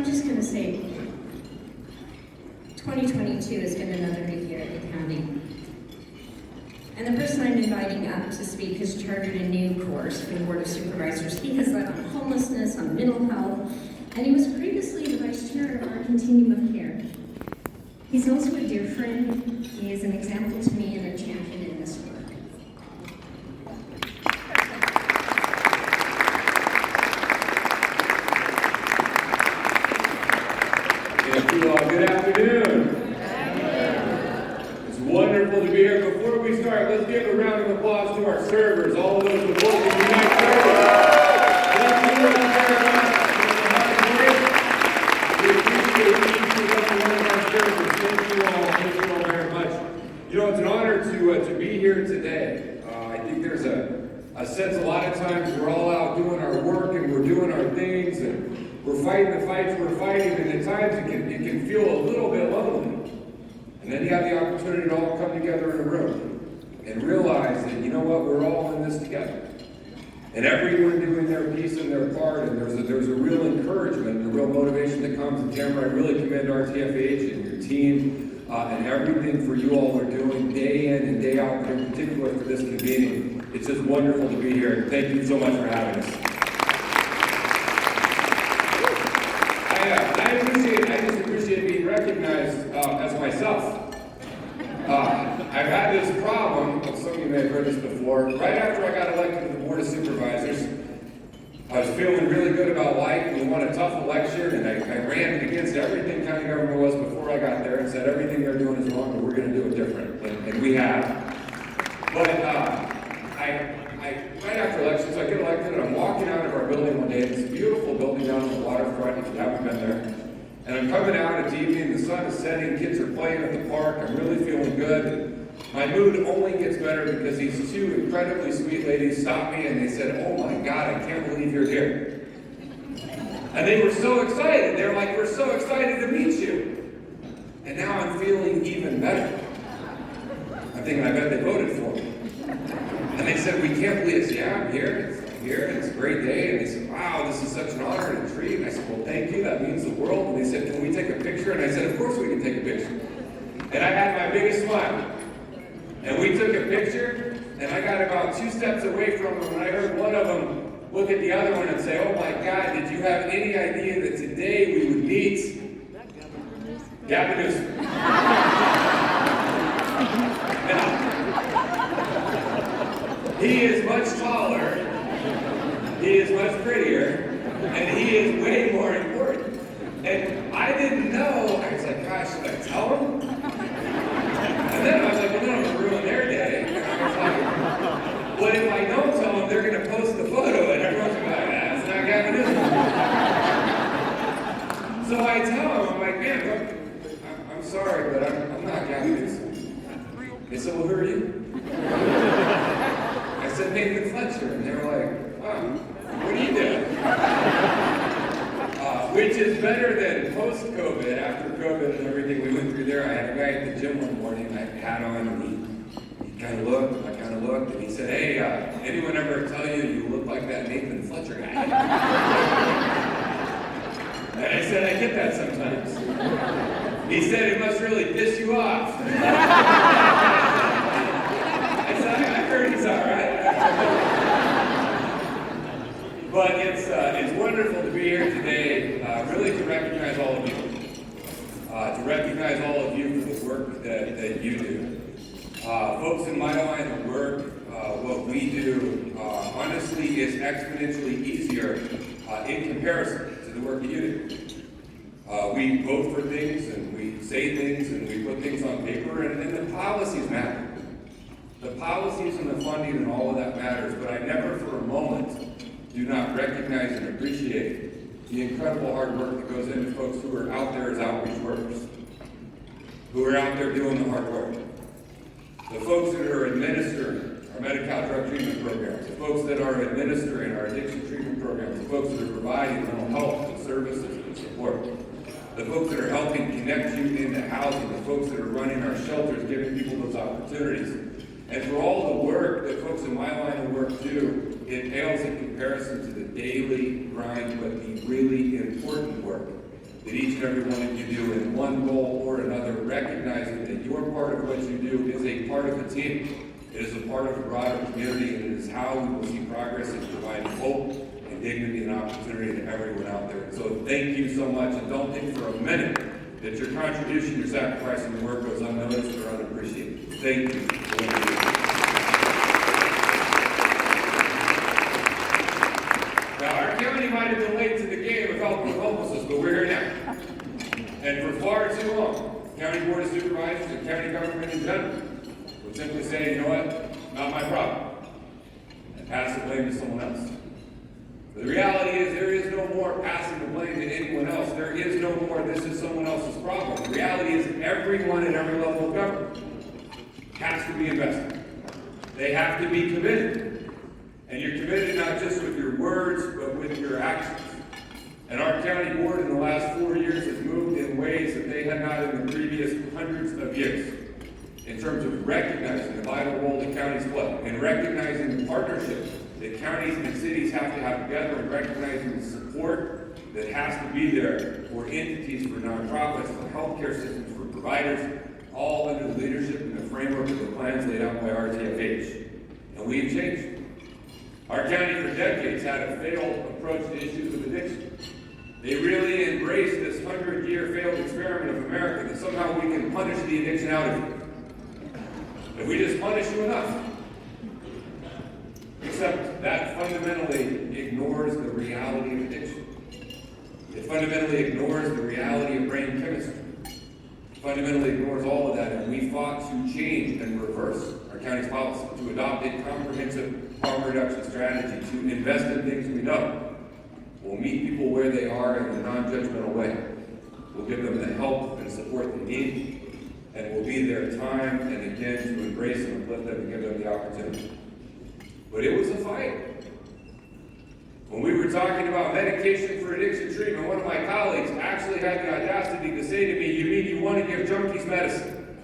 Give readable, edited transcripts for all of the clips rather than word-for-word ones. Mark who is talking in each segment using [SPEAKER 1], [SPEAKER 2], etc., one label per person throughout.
[SPEAKER 1] I'm just going to say 2022 has been another good year at the county. And the person I'm inviting up to speak has chartered a new course for the Board of Supervisors. He has led on homelessness, on mental health, and he was previously the vice chair of our continuum of care. He's also a dear friend. He is an example to me and a champion in this work.
[SPEAKER 2] Thank you all. Good afternoon. It's wonderful to be here. Before we start, let's give a round of applause to our servers, all of those who work in Unite Service. Thank you all very much. We appreciate each and every one of our servers. Thank you all very much. You know, it's an honor to be here today. I think there's a sense a lot of times we're all out doing our work and we're doing our things and we're fighting the fights we're fighting, and at times it can feel a little bit lonely. And then you have the opportunity to all come together in a room and realize that, you know what, we're all in this together. And everyone doing their piece and their part, and there's a real encouragement and a real motivation that comes. And Tamara, I really commend RTFH and your team and everything for you all are doing day in and day out, but in particular for this convening. It's just wonderful to be here. Thank you so much for having us. I just appreciate being recognized as myself. I've had this problem, some of you may have heard this before, right after I got elected to the Board of Supervisors, I was feeling really good about life. We won a tough election, and I ran against everything county government was before I got there and said everything they're doing is wrong, but we're going to do it different, and we have. But right after elections, I get elected, and I'm walking out of our building one day. It's a beautiful building down on the waterfront, if you haven't been there. And I'm coming out, it's evening, the sun is setting, kids are playing at the park, I'm really feeling good. My mood only gets better because these two incredibly sweet ladies stopped me and they said, "Oh my God, I can't believe you're here." And they were so excited. They were like, "We're so excited to meet you." And now I'm feeling even better. I'm thinking, I bet they voted for me. And they said, "We can't believe it." "Yeah, I'm here. It's a great day." And they said, "Wow, this is such an honor and a treat." And I said, "Well, thank you. That means the world." And they said, "Can we take a picture?" And I said, "Of course we can take a picture." And I had my biggest smile. And we took a picture, and I got about 2 steps away from them, and I heard one of them look at the other one and say, "Oh my God, did you have any idea that today we would meet Gavin Newsom?" Now, he is much taller. He is much prettier, and he is way more important. And I didn't know. I was like, "Gosh, should I tell him?" And then I was like, "Well, then I'm going to ruin their day." And I was like, "What if I don't tell them? They're going to post the photo, and everyone's going to be like, that's not Gavin Newsom." So I tell him, I'm like, "Man, look, I'm sorry, but I'm not Gavin Newsom." They said, "Well, who are you?" I said, "Nathan Fletcher." And they were like, "Wow. What are you doing?" Which is better than post-COVID, after COVID and everything we went through there. I had a guy at the gym one morning, I had a hat on, and he kind of looked, and I kind of looked, and he said, "Hey, anyone ever tell you look like that Nathan Fletcher guy?" And I said, "I get that sometimes." He said, "It must really piss you off." I said, "I heard he's all right." But it's wonderful to be here today, really to recognize all of you. To recognize all of you for the work that you do. Folks in my line of work, what we do, honestly, is exponentially easier in comparison to the work that you do. We vote for things, and we say things, and we put things on paper, and the policies matter. The policies and the funding and all of that matters, but I never for a moment do not recognize and appreciate the incredible hard work that goes into folks who are out there as outreach workers, who are out there doing the hard work. The folks that are administering our Medi-Cal drug treatment programs, the folks that are administering our addiction treatment programs, the folks that are providing mental health and services and support, the folks that are helping connect you into housing, the folks that are running our shelters, giving people those opportunities. And for all the work that folks in my line of work do, it pales in comparison to the daily grind, but the really important work that each and every one of you do in one goal or another, recognizing that your part of what you do is a part of the team. It is a part of the broader community, and it is how we will see progress in providing hope and dignity and opportunity to everyone out there. So thank you so much, and don't think for a minute that your contribution, your sacrifice, and your work goes unnoticed or unappreciated. Thank you. Now, our county might have been late to the game of helping with homelessness, but we're here now. And for far too long, County Board of Supervisors and county government in general would simply say, you know what, not my problem, and pass the blame to someone else. But the reality is there is no more passing the blame to anyone else. There is no more this is someone else's problem. The reality is everyone at every level of government has to be invested. They have to be committed. And you're committed not just with your words, but with your actions. And our county board in the last 4 years has moved in ways that they had not in the previous hundreds of years, in terms of recognizing the vital role that counties play, and recognizing the partnership that counties and cities have to have together, and recognizing the support that has to be there for entities, for nonprofits, for healthcare systems, for providers, all under the leadership and the framework of the plans laid out by RTFH. And we've changed. Our county for decades had a failed approach to issues of addiction. They really embraced this 100-year failed experiment of America that somehow we can punish the addiction out of you. If we just punish you enough. Except that fundamentally ignores the reality of addiction. It fundamentally ignores the reality of brain chemistry. It fundamentally ignores all of that, and we fought to change and reverse our county's policy, to adopt a comprehensive harm reduction strategy, to invest in things we know will meet people where they are in a non-judgmental way. We'll give them the help and support they need, and we'll be there time and again to embrace and uplift them and give them the opportunity. But it was a fight. When we were talking about medication for addiction treatment, one of my colleagues actually had the audacity to say to me, "You mean you want to give junkies medicine?"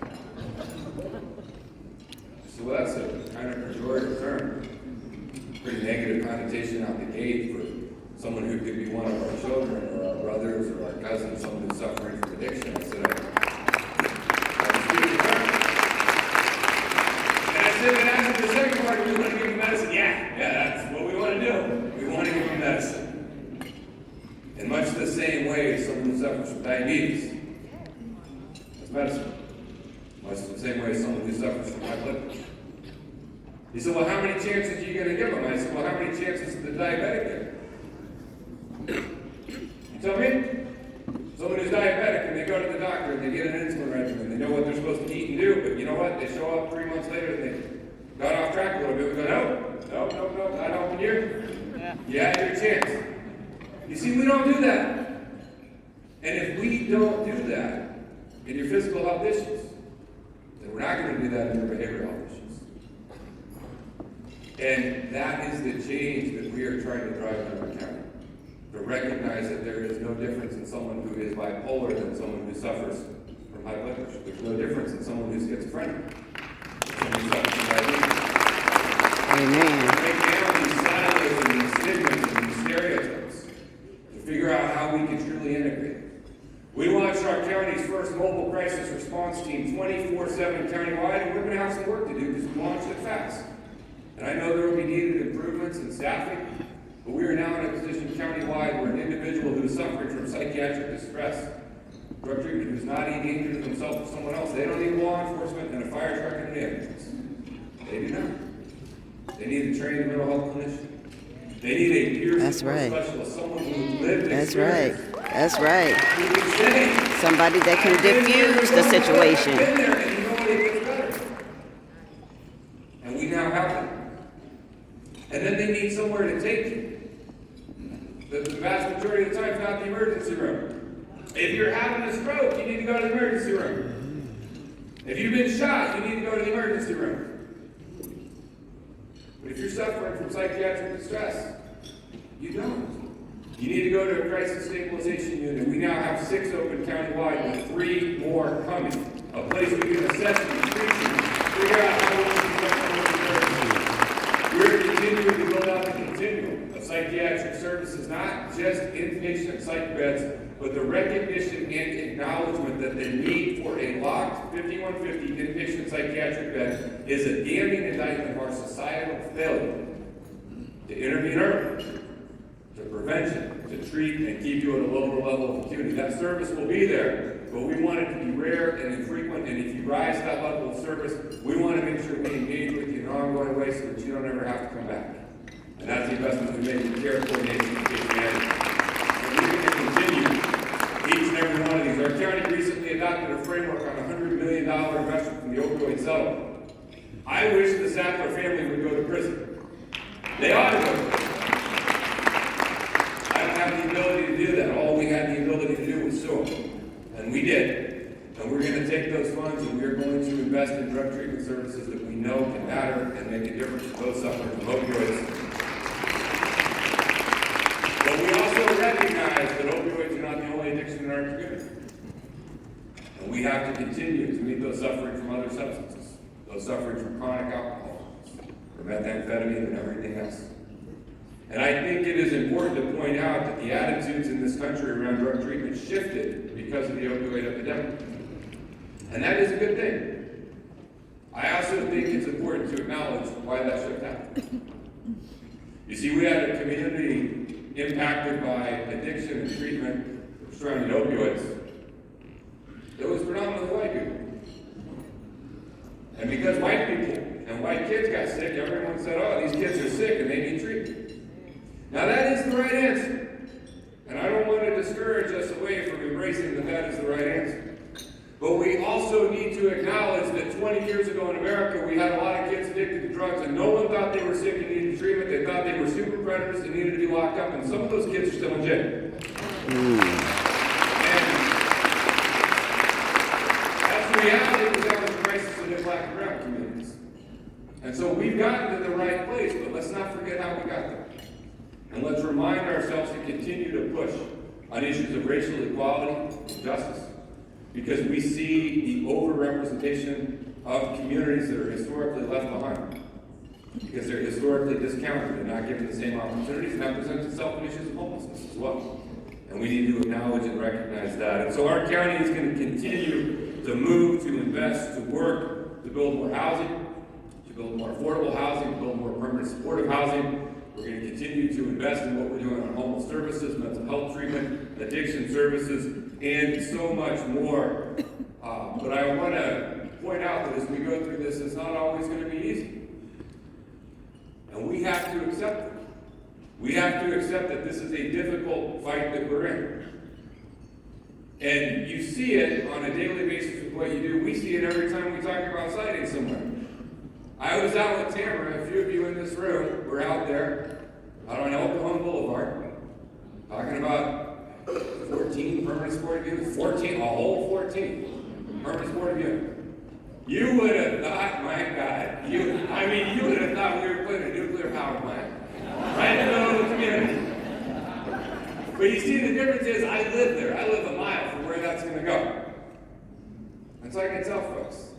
[SPEAKER 2] So that's a kind of pejorative term. Pretty negative connotation out the gate for someone who could be one of our children or our brothers or our cousins, someone who's suffering from addiction. I said, and after the second part, we want to give them medicine. Yeah, that's what we want to do. We want to give them medicine. In much the same way as someone who suffers from diabetes, that's medicine. Much the same way as someone who suffers from high blood pressure. He said, well, how many chances are you going to give them? I said, well, how many chances does the diabetic get? You tell me? Someone who's diabetic and they go to the doctor and they get an insulin regimen. They know what they're supposed to eat and do, but you know what? They show up 3 months later and they got off track a little bit. We go, no, not helping you. You had your chance. You see, we don't do that. And if we don't do that in your physical health issues, then we're not going to do that in your behavioral health issues. And that is the change that we are trying to drive in our county. To recognize that there is no difference in someone who is bipolar than someone who suffers from high blood pressure. There's no difference in someone who's schizophrenic. Someone who suffers from diabetes.
[SPEAKER 3] Amen.
[SPEAKER 2] Break down these silos and these stigmas and these stereotypes to figure out how we can truly integrate. We launched our county's first mobile crisis response team 24/7 countywide, and we're going to have some work to do because we launched it fast. And I know there will be needed improvements in staffing, but we are now in a position countywide where an individual who is suffering from psychiatric distress, drug treatment, who's not a danger to themselves or someone else, they don't need law enforcement and a fire truck and an ambulance. They do not. They need a trained mental health clinician. They need a peer support specialist, someone who lived experience.
[SPEAKER 3] That's right. Somebody that can diffuse the situation.
[SPEAKER 2] Been there and you know what, it gets better. And we now have them. And then they need somewhere to take you. The vast majority of the time, it's not the emergency room. If you're having a stroke, you need to go to the emergency room. If you've been shot, you need to go to the emergency room. But if you're suffering from psychiatric distress, you don't. You need to go to a crisis stabilization unit. We now have 6 open countywide with 3 more coming. A place we can assess and treat you, figure out how we can. We're continuing to build out the continuum of psychiatric services services, not just inpatient psych beds, but the recognition and acknowledgement that the need for a locked 5150 inpatient psychiatric bed is a damning indictment of our societal failure to intervene early, to prevention, to treat and keep you at a lower level of acuity. That service will be there, but we want it to be rare and infrequent, and if you rise to that level of service, we want to make sure we engage with you in an ongoing way so that you don't ever have to come back. And that's the investment we make in care coordination and case management. And we're going to continue each and every one of these. Our county recently adopted a framework on a $100 million investment from the opioid settlement. I wish the Sackler family would go to prison. They ought to go to prison. I don't have the ability to do that. All we had the ability to do was sue them. And we did. And we're going to take those funds and we're going to invest in drug treatment services that we know can matter and make a difference for those suffering from opioids. But we also recognize that opioids are not the only addiction in our community. And we have to continue to meet those suffering from other substances, those suffering from chronic alcohol, from methamphetamine and everything else. And I think it is important to point out that the attitudes in this country around drug treatment shifted because of the opioid epidemic. And that is a good thing. I also think it's important to acknowledge why that shift happened. You see, we had a community impacted by addiction and treatment surrounding opioids. It was predominantly white people. And because white people and white kids got sick, everyone said, oh, these kids are sick and they need treatment. Now that is the right answer. And I don't want to discourage us away from embracing that that is the right answer. But we also need to acknowledge that 20 years ago in America, we had a lot of kids addicted to drugs and no one thought they were sick and needed treatment. They thought they were super predators and needed to be locked up, and some of those kids are still in jail. And that's the reality of the crisis in the black and brown communities. And so we've gotten to the right place, but let's not forget how we got there. And let's remind ourselves to continue to push on issues of racial equality and justice, because we see the overrepresentation of communities that are historically left behind, because they're historically discounted and not given the same opportunities, and that presents itself in issues of homelessness as well. And we need to acknowledge and recognize that. And so our county is going to continue to move, to invest, to work, to build more housing, to build more affordable housing, to build more permanent supportive housing. We're going to continue to invest in what we're doing on homeless services, mental health treatment, addiction services, and so much more. But I want to point out that as we go through this, it's not always going to be easy. And we have to accept it. We have to accept that this is a difficult fight that we're in. And you see it on a daily basis with what you do. We see it every time we talk about siting somewhere. I was out with Tamara, a few of you in this room were out there, out on El Cajon Boulevard, talking about 14 permanent supportive units, 14, a whole 14 permanent supportive units. You would have thought, my God, you would have thought we were putting a nuclear power plant right in the middle of the community. But you see, the difference is I live there. I live a mile from where that's going to go. And so I can tell folks,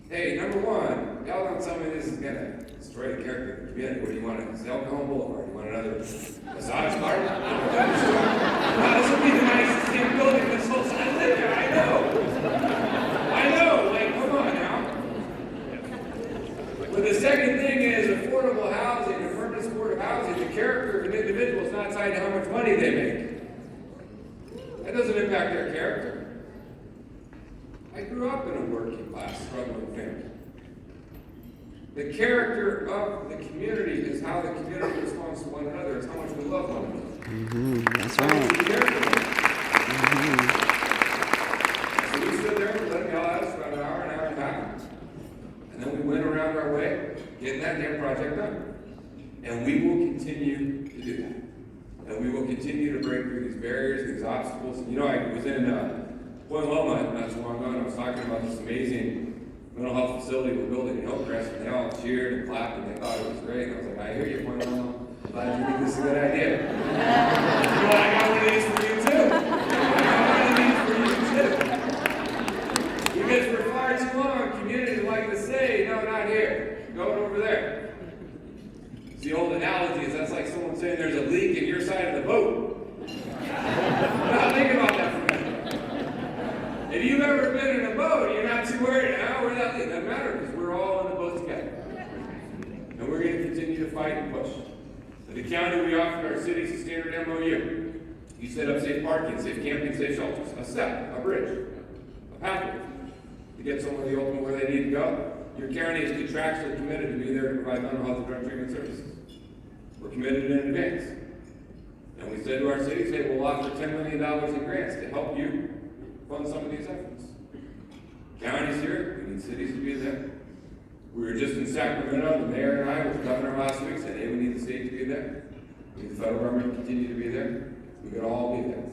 [SPEAKER 2] hey, number one, y'all don't tell me this is going to destroy the character of the community. What do you want? It's El Cajon Boulevard. You want another massage parlor? Now, this will be the nicest damn building in this whole side. I live there. I know. Like, come on now. But the second thing is affordable housing and permanent supportive housing. The character of an individual is not tied to how much money they make. That doesn't impact their character. I grew up in a working class, struggling family. The character of the community is how the community responds to one another. It's how much we love one another.
[SPEAKER 3] That's right.
[SPEAKER 2] So we stood there, we let them yell at us for about an hour and a half. And then we went around our way, getting that damn project done. And we will continue to do that. And we will continue to break through these barriers, these obstacles. You know, I was in Point Loma not so long ago, and I was talking about this amazing mental health facility we're building in Hillcrest, and they all cheered and clapped and they thought it was great. And I was like, I hear you, Point Loma. I'm glad you think this is a good idea. You know, I got one of these for you too. Because for far too long, communities like to say, no, not here. Go over there. The old analogy is that's like someone saying there's county, we offered our cities a standard MOU. You set up safe parking, safe camping, safe shelters, a step, a bridge, a pathway to get someone the ultimate where they need to go. Your county is contractually committed to be there to provide mental health and drug treatment services. We're committed in advance. And we said to our cities, hey, we'll offer $10 million in grants to help you fund some of these efforts. Counties here, we need cities to be there. We were just in Sacramento, the mayor and I with the governor last week said, hey, we need the state to be there. We need the federal government to continue to be there. We could all be there.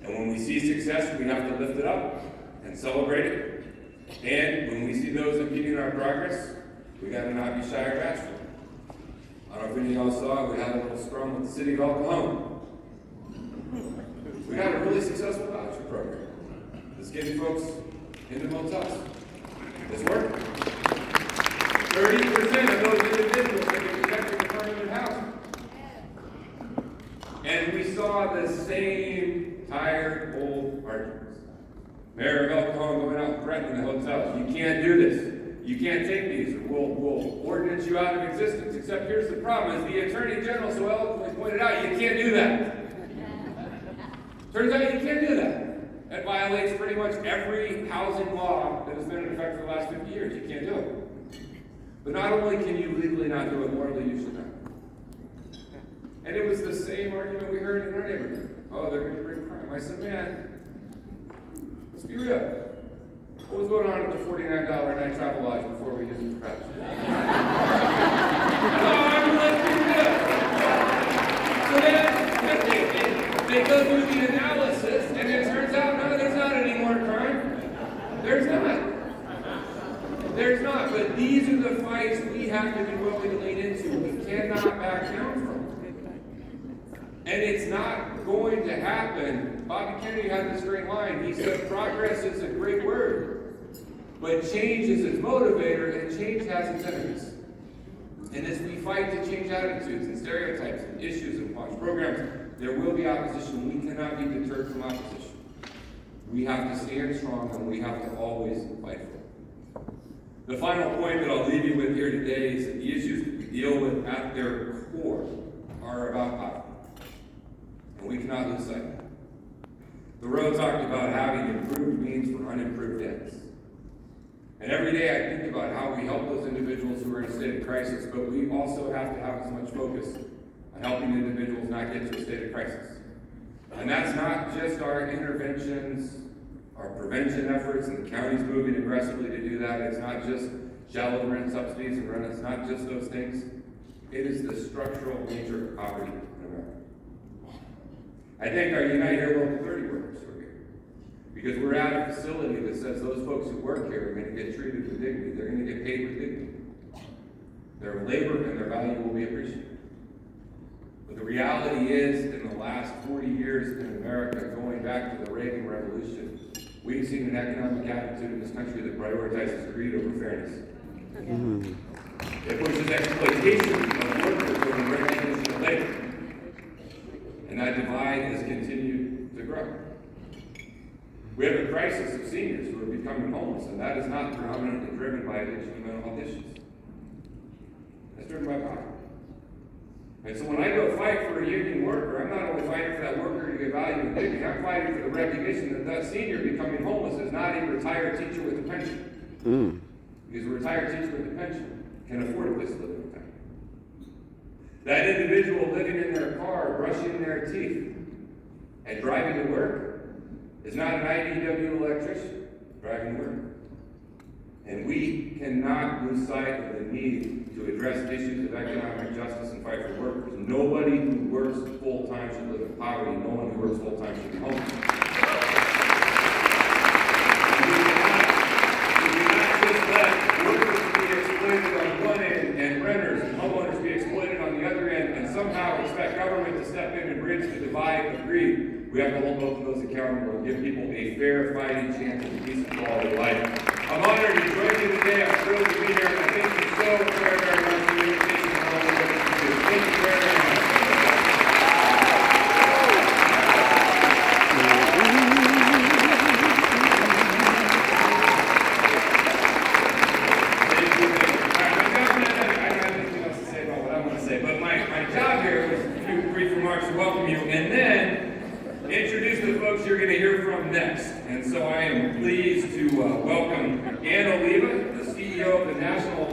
[SPEAKER 2] And when we see success, we have to lift it up and celebrate it. And when we see those impeding our progress, we got to not be shy or bashful. I don't know if any of y'all saw, we had a little scrum with the city of El Cajon. We got a really successful voucher program that's getting folks into motels. It's working. 30% of those individuals have been protected in permanent housing. And we saw the same tired, old arguments. Mayor of El Cajon going out and threatening the hotels. You can't do this. You can't take these, or we'll ordinance you out of existence. Except here's the problem, as the Attorney General so eloquently pointed out, you can't do that. Turns out you can't do that. That violates pretty much every housing law that has been in effect for the last 50 years. You can't do it. But not only can you legally not do it, morally you should not. And it was the same argument we heard in our neighborhood. Oh, they're going to bring crime. I said, man, let's be real. What was going on at the $49 night travel lodge before we used it for crowds? Let's be real. So they go through the analysis, and it turns out, no, there's not any more crime. There's not. There's not. But these are the fights we have to be willing to lean into. We cannot back down from. And it's not going to happen. Bobby Kennedy had this great line. He said, progress is a great word, but change is its motivator, and change has its enemies. And as we fight to change attitudes and stereotypes and issues and launch programs, there will be opposition. We cannot be deterred from opposition. We have to stand strong, and we have to always fight for it. The final point that I'll leave you with here today is that the issues that we deal with at their core are about power. And we cannot lose sight of that. Thoreau talked about having improved means for unimproved ends. And every day I think about how we help those individuals who are in a state of crisis, but we also have to have as much focus on helping individuals not get to a state of crisis. And that's not just our interventions, our prevention efforts, and the county's moving aggressively to do that. It's not just shallow rent subsidies and rent. It's not just those things. It is the structural nature of poverty in America. I thank our Unite Here Local 30 workers who are here, because we're at a facility that says those folks who work here are going to get treated with dignity. They're going to get paid with dignity. Their labor and their value will be appreciated. But the reality is, in the last 40 years in America, going back to the Reagan Revolution, we've seen an economic attitude in this country that prioritizes greed over fairness. It pushes exploitation of workers over recognition of labor. And that divide has continued to grow. We have a crisis of seniors who are becoming homeless, and that is not predominantly driven by addiction and mental health issues. That's driven by poverty. And so when I go fight for a union worker, I'm not only fighting for that worker to get value and dignity, I'm fighting for the recognition that that senior becoming homeless is not a retired teacher with a pension. Because a retired teacher with a pension can afford a place to live in town. That individual living in their car, brushing their teeth, and driving to work is not an IDW electrician driving to work. And we cannot lose sight of the need to address issues of economic justice and fight for workers. Nobody who works full-time should live in poverty. No one who works full-time should be homeless. We cannot just let workers be exploited on one end and renters and homeowners be exploited on the other end and somehow expect government to step in and bridge the divide of greed. We have to hold both of those accountable and give people a fair fighting chance at a decent quality of life. I'm honored to join you today. I'm thrilled to be here, and I thank you so very, very much for the invitation and all the work that you do. Thank you very, very much. Thank you. I don't have anything else to say about what I want to say, but my job here was going to hear from next. And so I am pleased to welcome Ann Oliva, the CEO of the National